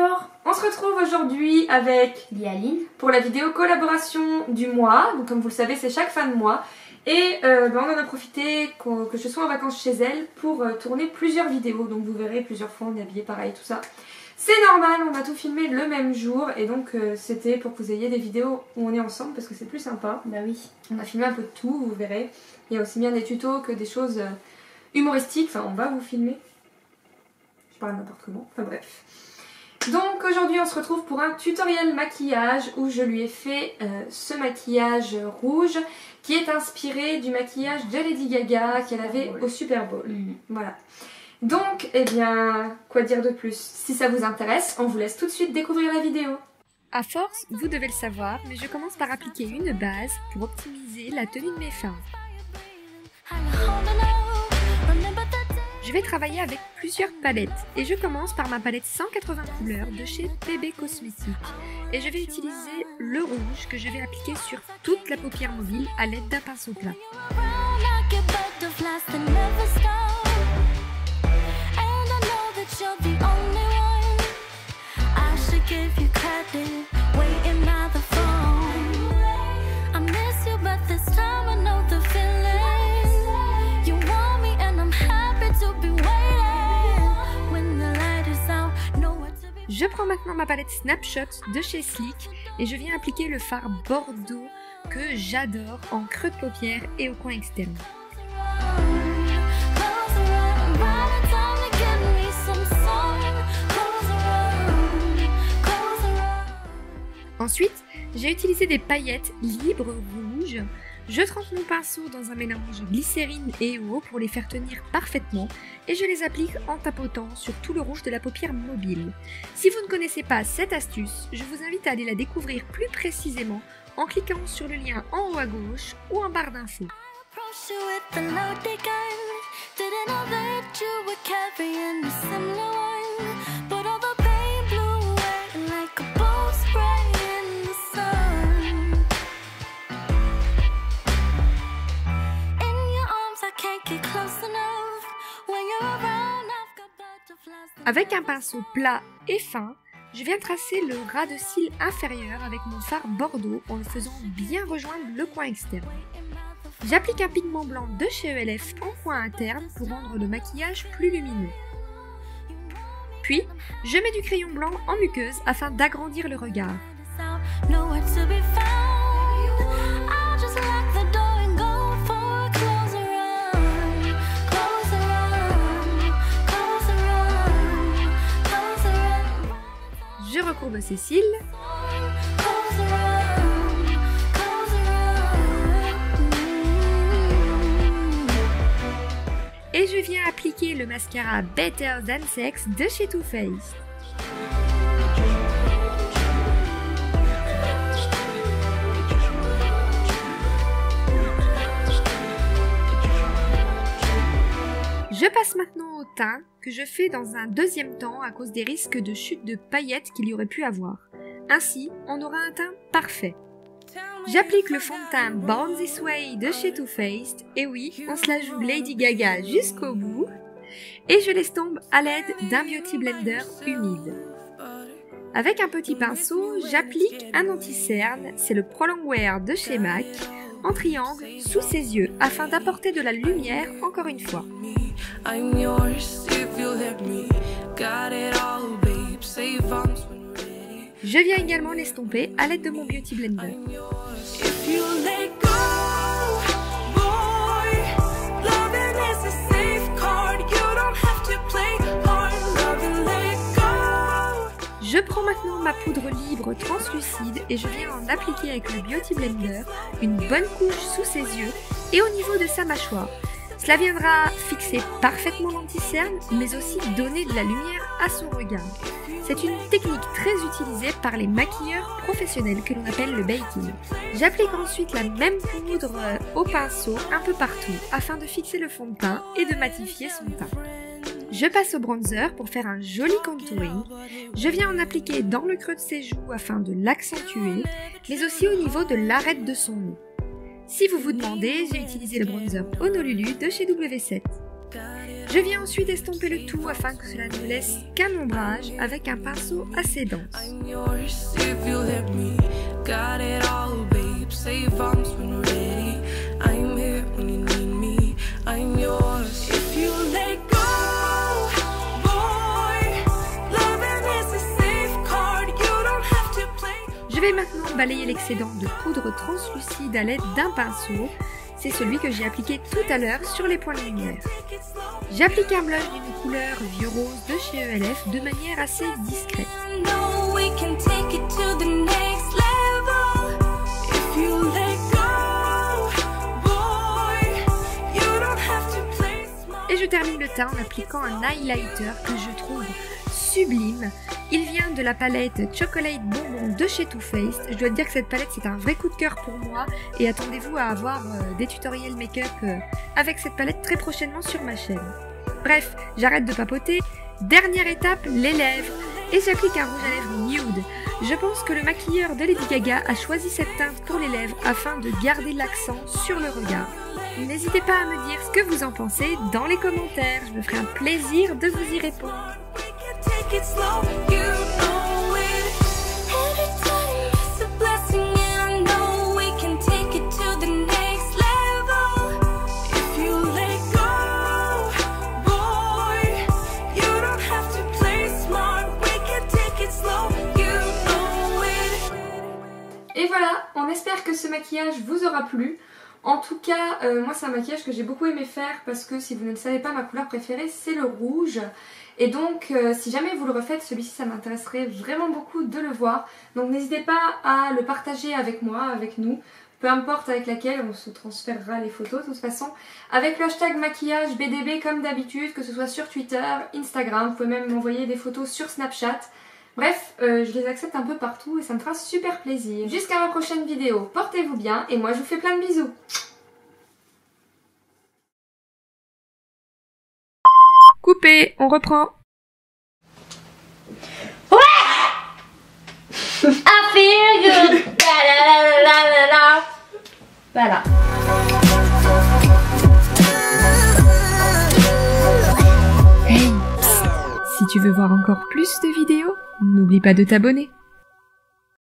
Alors, on se retrouve aujourd'hui avec Lialine pour la vidéo collaboration du mois. Donc comme vous le savez, c'est chaque fin de mois. Et on en a profité que je sois en vacances chez elle pour tourner plusieurs vidéos. Donc vous verrez plusieurs fois, on est habillés pareil, tout ça. C'est normal, on a tout filmé le même jour. Et donc c'était pour que vous ayez des vidéos où on est ensemble parce que c'est plus sympa. Bah oui. On a filmé un peu de tout, vous verrez. Il y a aussi bien des tutos que des choses humoristiques. Enfin, on va vous filmer. Je parle n'importe comment. Enfin bref. Donc aujourd'hui on se retrouve pour un tutoriel maquillage où je lui ai fait ce maquillage rouge qui est inspiré du maquillage de Lady Gaga qu'elle avait au Super Bowl. Voilà. Donc, eh bien, quoi dire de plus? Si ça vous intéresse, on vous laisse tout de suite découvrir la vidéo. À force, vous devez le savoir, mais je commence par appliquer une base pour optimiser la tenue de mes fards. Je vais travailler avec plusieurs palettes et je commence par ma palette 180 couleurs de chez PB Cosmetics et je vais utiliser le rouge que je vais appliquer sur toute la paupière mobile à l'aide d'un pinceau plat. Je prends maintenant ma palette Snapshot de chez Sleek et je viens appliquer le fard Bordeaux que j'adore en creux de paupière et au coin externe. Ensuite, j'ai utilisé des paillettes libres rouges. Je trempe mon pinceau dans un mélange glycérine et eau pour les faire tenir parfaitement et je les applique en tapotant sur tout le rouge de la paupière mobile. Si vous ne connaissez pas cette astuce, je vous invite à aller la découvrir plus précisément en cliquant sur le lien en haut à gauche ou en barre d'infos. Avec un pinceau plat et fin, je viens tracer le ras de cils inférieur avec mon fard Bordeaux en le faisant bien rejoindre le coin externe. J'applique un pigment blanc de chez ELF en coin interne pour rendre le maquillage plus lumineux. Puis, je mets du crayon blanc en muqueuse afin d'agrandir le regard. Je recourbe ses cils. Et je viens appliquer le mascara Better Than Sex de chez Too Faced. Je passe maintenant au teint que je fais dans un deuxième temps à cause des risques de chute de paillettes qu'il y aurait pu avoir. Ainsi, on aura un teint parfait. J'applique le fond de teint Born This Way de chez Too Faced, et oui, on se la joue Lady Gaga jusqu'au bout, et je l'estompe à l'aide d'un Beauty Blender humide. Avec un petit pinceau, j'applique un anti-cerne, c'est le Pro Longwear de chez MAC, en triangle sous ses yeux afin d'apporter de la lumière encore une fois. Je viens également l'estomper à l'aide de mon Beauty Blender. Je prends maintenant ma poudre libre translucide et je viens en appliquer avec le Beauty Blender une bonne couche sous ses yeux et au niveau de sa mâchoire. Cela viendra fixer parfaitement l'anti-cerne mais aussi donner de la lumière à son regard. C'est une technique très utilisée par les maquilleurs professionnels que l'on appelle le baking. J'applique ensuite la même poudre au pinceau un peu partout afin de fixer le fond de teint et de matifier son teint. Je passe au bronzer pour faire un joli contouring. Je viens en appliquer dans le creux de ses joues afin de l'accentuer, mais aussi au niveau de l'arête de son nez. Si vous vous demandez, j'ai utilisé le bronzer Honolulu de chez W7. Je viens ensuite estomper le tout afin que cela ne laisse qu'un ombrage avec un pinceau assez dense. Je vais maintenant balayer l'excédent de poudre translucide à l'aide d'un pinceau. C'est celui que j'ai appliqué tout à l'heure sur les points de lumière. J'applique un blush d'une couleur vieux rose de chez ELF de manière assez discrète. Et je termine le teint en appliquant un highlighter que je trouve sublime. Il vient de la palette Chocolate Bonbon de chez Too Faced. Je dois te dire que cette palette c'est un vrai coup de cœur pour moi et attendez-vous à avoir des tutoriels make-up avec cette palette très prochainement sur ma chaîne. Bref, j'arrête de papoter. Dernière étape, les lèvres. Et j'applique un rouge à lèvres nude. Je pense que le maquilleur de Lady Gaga a choisi cette teinte pour les lèvres afin de garder l'accent sur le regard. N'hésitez pas à me dire ce que vous en pensez dans les commentaires. Je me ferai un plaisir de vous y répondre. Et voilà, on espère que ce maquillage vous aura plu. En tout cas, moi c'est un maquillage que j'ai beaucoup aimé faire parce que si vous ne le savez pas, ma couleur préférée c'est le rouge. Et donc si jamais vous le refaites, celui-ci ça m'intéresserait vraiment beaucoup de le voir. Donc n'hésitez pas à le partager avec moi, avec nous. Peu importe avec laquelle, on se transférera les photos de toute façon. Avec le hashtag maquillage BDB comme d'habitude, que ce soit sur Twitter, Instagram. Vous pouvez même m'envoyer des photos sur Snapchat. Bref, je les accepte un peu partout et ça me fera super plaisir. Jusqu'à ma prochaine vidéo, portez-vous bien et moi je vous fais plein de bisous. Coupé, on reprend. Ouais. I feel good. La, la, la, la. Voilà. Hey, psst. Si tu veux voir encore plus de vidéos, n'oublie pas de t'abonner.